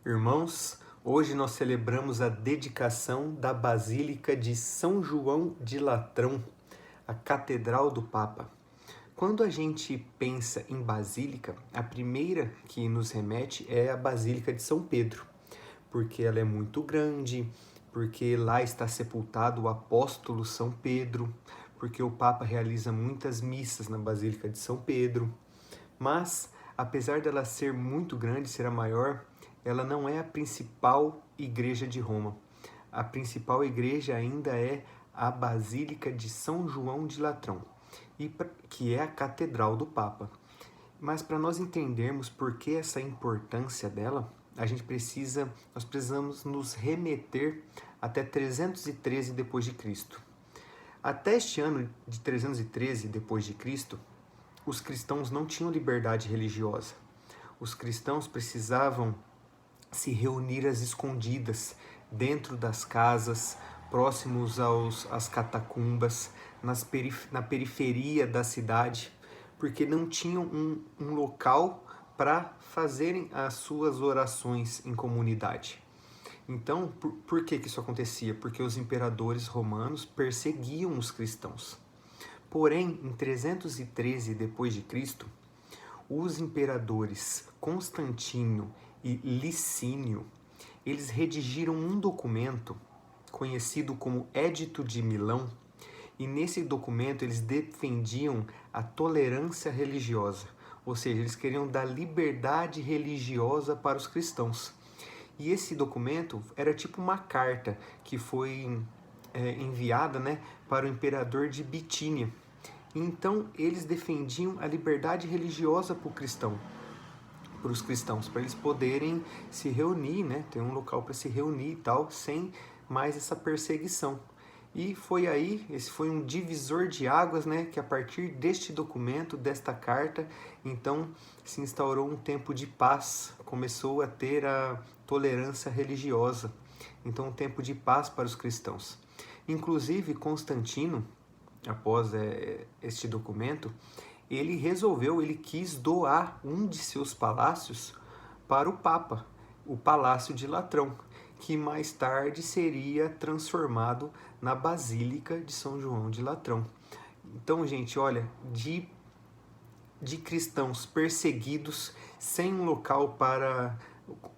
Irmãos, hoje nós celebramos a dedicação da Basílica de São João de Latrão, a Catedral do Papa. Quando a gente pensa em basílica, a primeira que nos remete é a Basílica de São Pedro, porque ela é muito grande, porque lá está sepultado o apóstolo São Pedro, porque o Papa realiza muitas missas na Basílica de São Pedro. Mas, apesar dela ser muito grande, ser a maior, ela não é a principal igreja de Roma. A principal igreja ainda é a Basílica de São João de Latrão, que é a Catedral do Papa. Mas para nós entendermos por que essa importância dela, nós precisamos nos remeter até 313 depois de Cristo. Até este ano de 313 depois de Cristo, os cristãos não tinham liberdade religiosa. Os cristãos precisavam se reunir às escondidas, dentro das casas, próximos às catacumbas, na periferia da cidade, porque não tinham um local para fazerem as suas orações em comunidade. Então, por que isso acontecia? Porque os imperadores romanos perseguiam os cristãos. Porém, em 313 d.C., os imperadores Constantino e Licínio, eles redigiram um documento conhecido como Édito de Milão, e nesse documento eles defendiam a tolerância religiosa, ou seja, eles queriam dar liberdade religiosa para os cristãos. E esse documento era tipo uma carta que foi enviada, para o imperador de Bitínia. Então eles defendiam a liberdade religiosa para os cristãos, para eles poderem se reunir, ter um local para se reunir e tal, sem mais essa perseguição. E esse foi um divisor de águas, que a partir deste documento, desta carta, então se instaurou um tempo de paz, começou a ter a tolerância religiosa, então um tempo de paz para os cristãos. Inclusive Constantino, após este documento, ele quis doar um de seus palácios para o Papa, o Palácio de Latrão, que mais tarde seria transformado na Basílica de São João de Latrão. Então, gente, olha, de cristãos perseguidos, sem um local para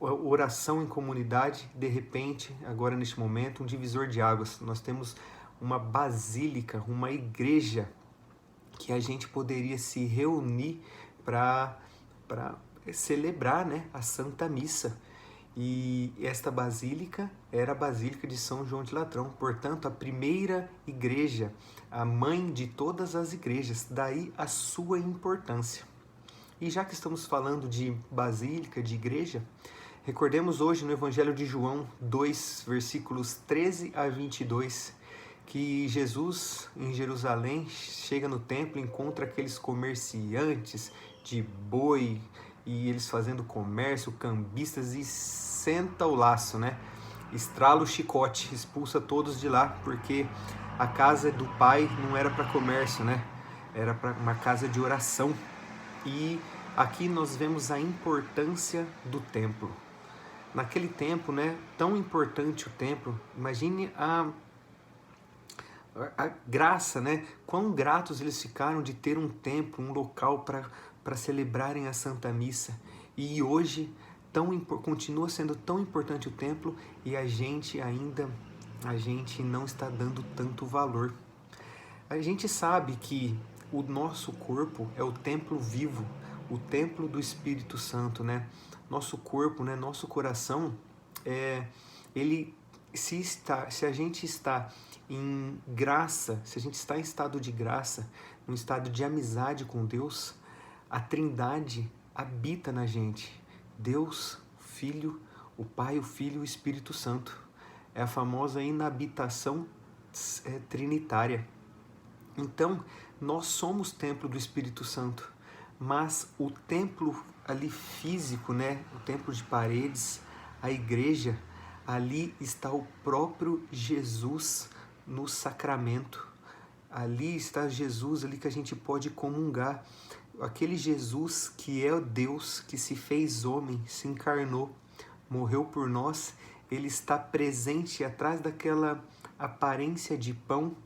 oração em comunidade, de repente, agora neste momento, um divisor de águas. Nós temos uma basílica, uma igreja que a gente poderia se reunir para celebrar, a Santa Missa. E esta basílica era a Basílica de São João de Latrão, portanto, a primeira igreja, a mãe de todas as igrejas, daí a sua importância. E já que estamos falando de basílica, de igreja, recordemos hoje no Evangelho de João 2, versículos 13 a 22, que Jesus, em Jerusalém, chega no templo e encontra aqueles comerciantes de boi, e eles fazendo comércio, cambistas, e senta o laço, estrala o chicote, expulsa todos de lá, porque a casa do pai não era para comércio, era para uma casa de oração. E aqui nós vemos a importância do templo. Naquele tempo, tão importante o templo, imagine a graça, quão gratos eles ficaram de ter um templo, um local para celebrarem a Santa Missa. E hoje continua sendo tão importante o templo e a gente não está dando tanto valor. A gente sabe que o nosso corpo é o templo vivo, o templo do Espírito Santo, Nosso corpo, nosso coração, se a gente está em graça, se a gente está em estado de graça, num estado de amizade com Deus, a Trindade habita na gente. Deus, Filho, o Pai, o Filho e o Espírito Santo. É a famosa inabitação trinitária. Então, nós somos templo do Espírito Santo, mas o templo ali físico, o templo de paredes, a igreja, ali está o próprio Jesus no sacramento. Ali está Jesus, ali que a gente pode comungar. Aquele Jesus que é o Deus que se fez homem, se encarnou morreu por nós, ele está presente atrás daquela aparência de pão,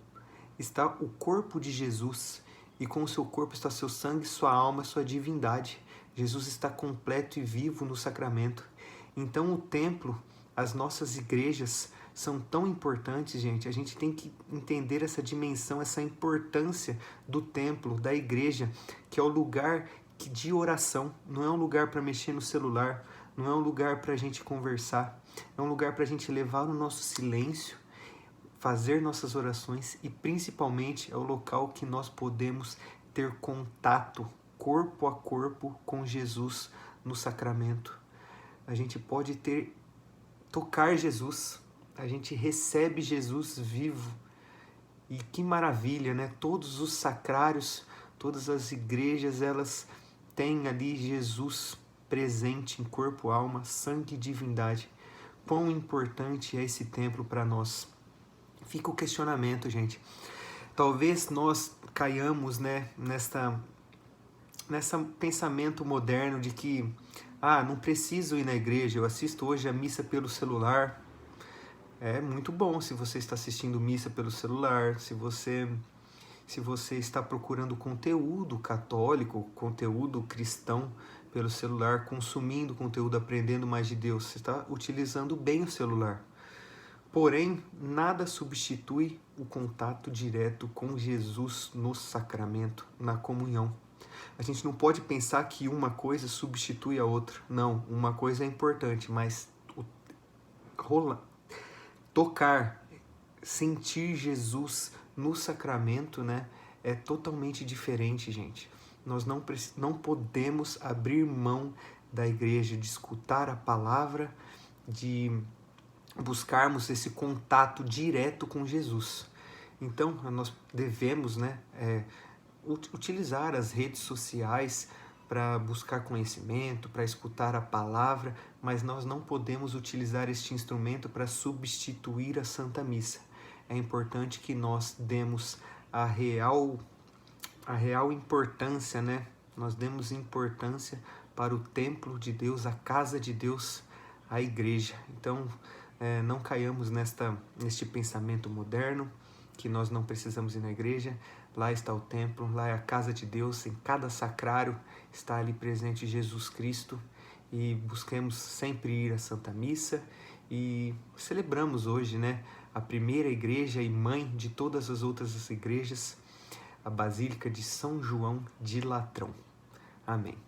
está o corpo de Jesus, e com o seu corpo está seu sangue, sua alma, sua divindade. Jesus está completo e vivo no sacramento. Então o templo, as nossas igrejas são tão importantes, gente. A gente tem que entender essa dimensão, essa importância do templo, da igreja, que é o lugar de oração. Não é um lugar para mexer no celular, não é um lugar para a gente conversar, é um lugar para a gente levar o nosso silêncio, fazer nossas orações, e principalmente é o local que nós podemos ter contato corpo a corpo com Jesus no sacramento. A gente pode tocar Jesus, a gente recebe Jesus vivo. E que maravilha, né? Todos os sacrários, todas as igrejas, elas têm ali Jesus presente em corpo, alma, sangue e divindade. Quão importante é esse templo para nós? Fica o questionamento, gente. Talvez nós caiamos, né, nessa pensamento moderno de que não preciso ir na igreja, eu assisto hoje a missa pelo celular. É muito bom se você está assistindo missa pelo celular, se você está procurando conteúdo católico, conteúdo cristão pelo celular, consumindo conteúdo, aprendendo mais de Deus, você está utilizando bem o celular. Porém, nada substitui o contato direto com Jesus no sacramento, na comunhão. A gente não pode pensar que uma coisa substitui a outra. Não, uma coisa é importante, mas tocar, sentir Jesus no sacramento, né, é totalmente diferente, gente. Nós não podemos abrir mão da igreja, de escutar a palavra, de buscarmos esse contato direto com Jesus. Então, nós devemos, né, utilizar as redes sociais para buscar conhecimento, para escutar a palavra, mas nós não podemos utilizar este instrumento para substituir a Santa Missa. É importante que nós demos a real importância, né? Nós demos importância para o templo de Deus, a casa de Deus, a igreja. Então, não caiamos neste pensamento moderno, que nós não precisamos ir na igreja. Lá está o templo, lá é a casa de Deus, em cada sacrário está ali presente Jesus Cristo, e busquemos sempre ir à Santa Missa, e celebramos hoje, né, a primeira igreja e mãe de todas as outras igrejas, a Basílica de São João de Latrão. Amém.